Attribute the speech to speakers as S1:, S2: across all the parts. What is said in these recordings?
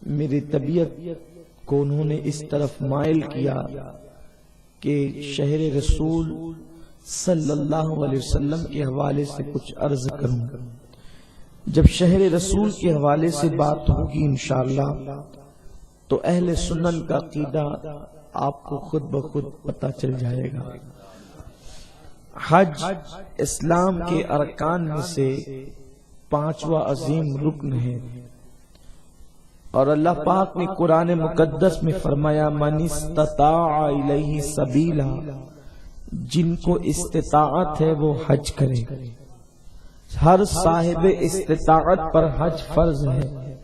S1: میری طبیعت کو انہوں نے اس طرف مائل کیا کہ شہر رسول صلی اللہ علیہ وسلم کے حوالے سے کچھ عرض کروں. جب شہر رسول کے حوالے سے بات ہوگی انشاءاللہ تو اہل سنن کا عقیدہ آپ کو خود بخود پتہ چل جائے گا. حج اسلام کے ارکان میں سے 5واں عظیم رکن ہے، اور اللہ پاک نے قرآن مقدس میں فرمایا من استطاع الیہ سبیلا، جن کو استطاعت ہے وہ حج کرے. ہر صاحب استطاعت پر حج فرض ہے،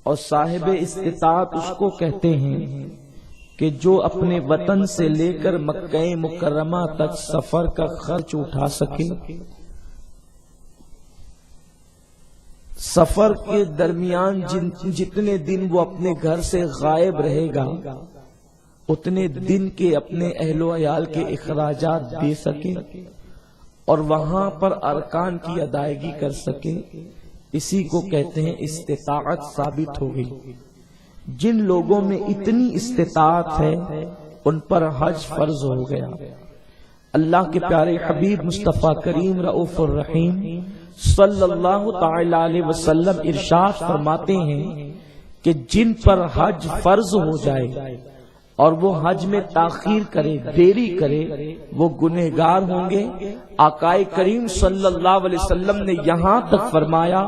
S1: اور صاحب استطاعت اس کو کہتے ہیں کہ جو اپنے وطن سے لے کر مکہ مکرمہ تک سفر کا خرچ اٹھا سکے. سفر کے درمیان جتنے دن وہ اپنے گھر سے غائب رہے گا اتنے دن کے اپنے اہل و عیال کے اخراجات دے سکے اور وہاں پر ارکان کی ادائیگی کر سکے، اسی کو کہتے ہیں استطاعت ثابت ہو گئی. جن لوگوں میں اتنی استطاعت ہے ان پر حج فرض ہو گیا. اللہ کے پیارے حبیب مصطفیٰ کریم رؤوف الرحیم صلی اللہ تعالی علیہ وسلم ارشاد فرماتے ہیں کہ جن پر حج فرض ہو جائے اور وہ حج میں تاخیر کرے، دیری کرے، وہ گنہگار ہوں گے. آقا کریم صلی اللہ علیہ وسلم نے یہاں تک فرمایا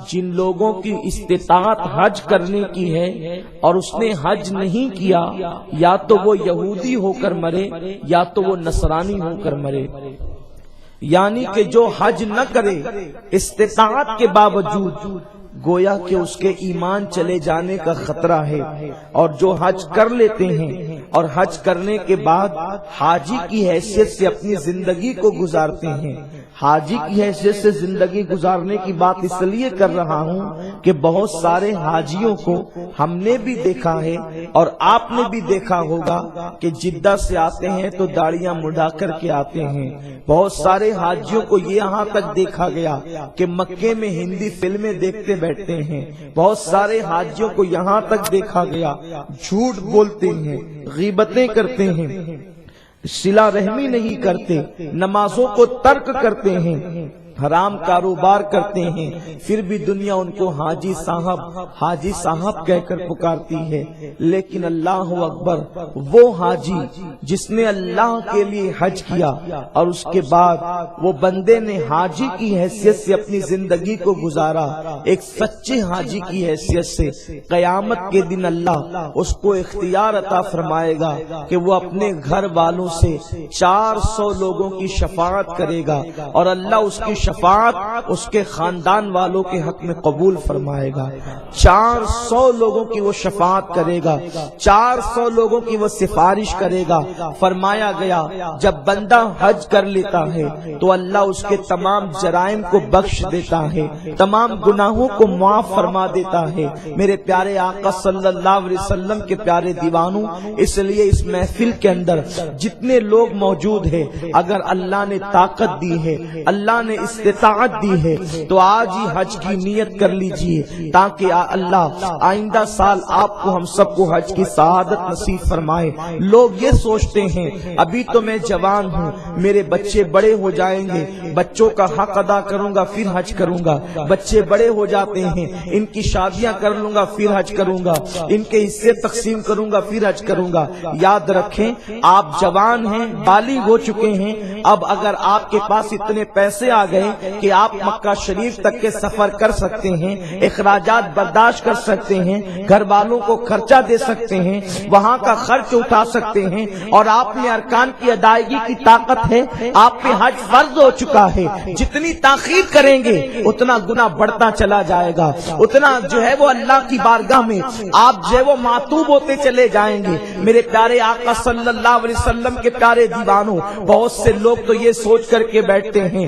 S1: جن لوگوں کی استطاعت حج کرنے کی ہے اور اس نے حج نہیں کیا، یا تو وہ یہودی ہو کر مرے یا تو وہ نصرانی ہو کر مرے. یعنی کہ جو حج نہ کرے استطاعت کے باوجود، گویا کہ اس کے ایمان چلے جانے کا خطرہ ہے. اور جو حج کر لیتے ہیں اور حج کرنے کے بعد حاجی کی حیثیت سے اپنی زندگی کو گزارتے ہیں. حاجی کی حیثیت سے زندگی گزارنے کی بات اس لیے کر رہا ہوں کہ بہت سارے حاجیوں کو ہم نے بھی دیکھا ہے اور آپ نے بھی دیکھا ہوگا کہ جدہ سے آتے ہیں تو داڑیاں مڈا کر کے آتے ہیں. بہت سارے حاجیوں کو یہاں تک دیکھا گیا کہ مکے میں ہندی فلمیں دیکھتے بیٹھتے ہیں. بہت سارے حاجیوں کو یہاں تک دیکھا گیا جھوٹ بولتے ہیں، غیبتیں کرتے ہیں، صلہ رحمی نہیں کرتے، نمازوں کو ترک کرتے ہیں، حرام کاروبار کرتے ہیں، پھر بھی دنیا ان کو حاجی صاحب کہہ کر پکارتی ہے. لیکن اللہ اکبر، وہ حاجی جس نے اللہ کے لیے حج کیا اور اس کے بعد وہ بندے نے حاجی کی حیثیت سے اپنی زندگی کو گزارا، ایک سچے حاجی کی حیثیت سے قیامت کے دن اللہ اس کو اختیار عطا فرمائے گا کہ وہ اپنے گھر والوں سے 400 لوگوں کی شفاعت کرے گا، اور اللہ اس کی شفاعت اس کے خاندان والوں کے حق میں قبول فرمائے گا. 400 لوگوں کی وہ شفاعت کرے گا، 400 لوگوں کی وہ سفارش کرے گا. فرمایا گیا جب بندہ حج کر لیتا ہے تو اللہ اس کے تمام جرائم کو بخش دیتا ہے، تمام گناہوں کو معاف فرما دیتا ہے. میرے پیارے آقا صلی اللہ علیہ وسلم کے پیارے دیوانوں، اس لیے اس محفل کے اندر جتنے لوگ موجود ہیں، اگر اللہ نے طاقت دی ہے، اللہ نے استطاعت دی ہے، تو آج ہی حج کی نیت کر لیجئے تاکہ اللہ آئندہ سال آپ کو ہم سب کو حج کی سعادت نصیب فرمائے. لوگ یہ سوچتے ہیں ابھی تو میں جوان ہوں، میرے بچے بڑے ہو جائیں گے، بچوں کا حق ادا کروں گا پھر حج کروں گا. بچے بڑے ہو جاتے ہیں، ان کی شادیاں کر لوں گا پھر حج کروں گا، ان کے حصے تقسیم کروں گا پھر حج کروں گا. یاد رکھیں آپ جوان ہیں، بالغ ہو چکے ہیں. اب اگر آپ کے پاس اتنے پیسے آ گئے کہ آپ مکہ شریف تک کے سفر کر سکتے ہیں، اخراجات برداشت کر سکتے ہیں، گھر والوں کو خرچہ دے سکتے ہیں، وہاں کا خرچ اٹھا سکتے ہیں، اور آپ نے ارکان کی ادائیگی کی طاقت ہے، آپ پہ حج فرض ہو چکا ہے. جتنی تاخیر کریں گے اتنا گناہ بڑھتا چلا جائے گا، اتنا جو ہے وہ اللہ کی بارگاہ میں آپ جو ہے وہ معتوب ہوتے چلے جائیں گے. میرے پیارے آقا صلی اللہ علیہ وسلم کے پیارے دیوانوں، بہت سے لوگ تو یہ سوچ کر کے بیٹھتے ہیں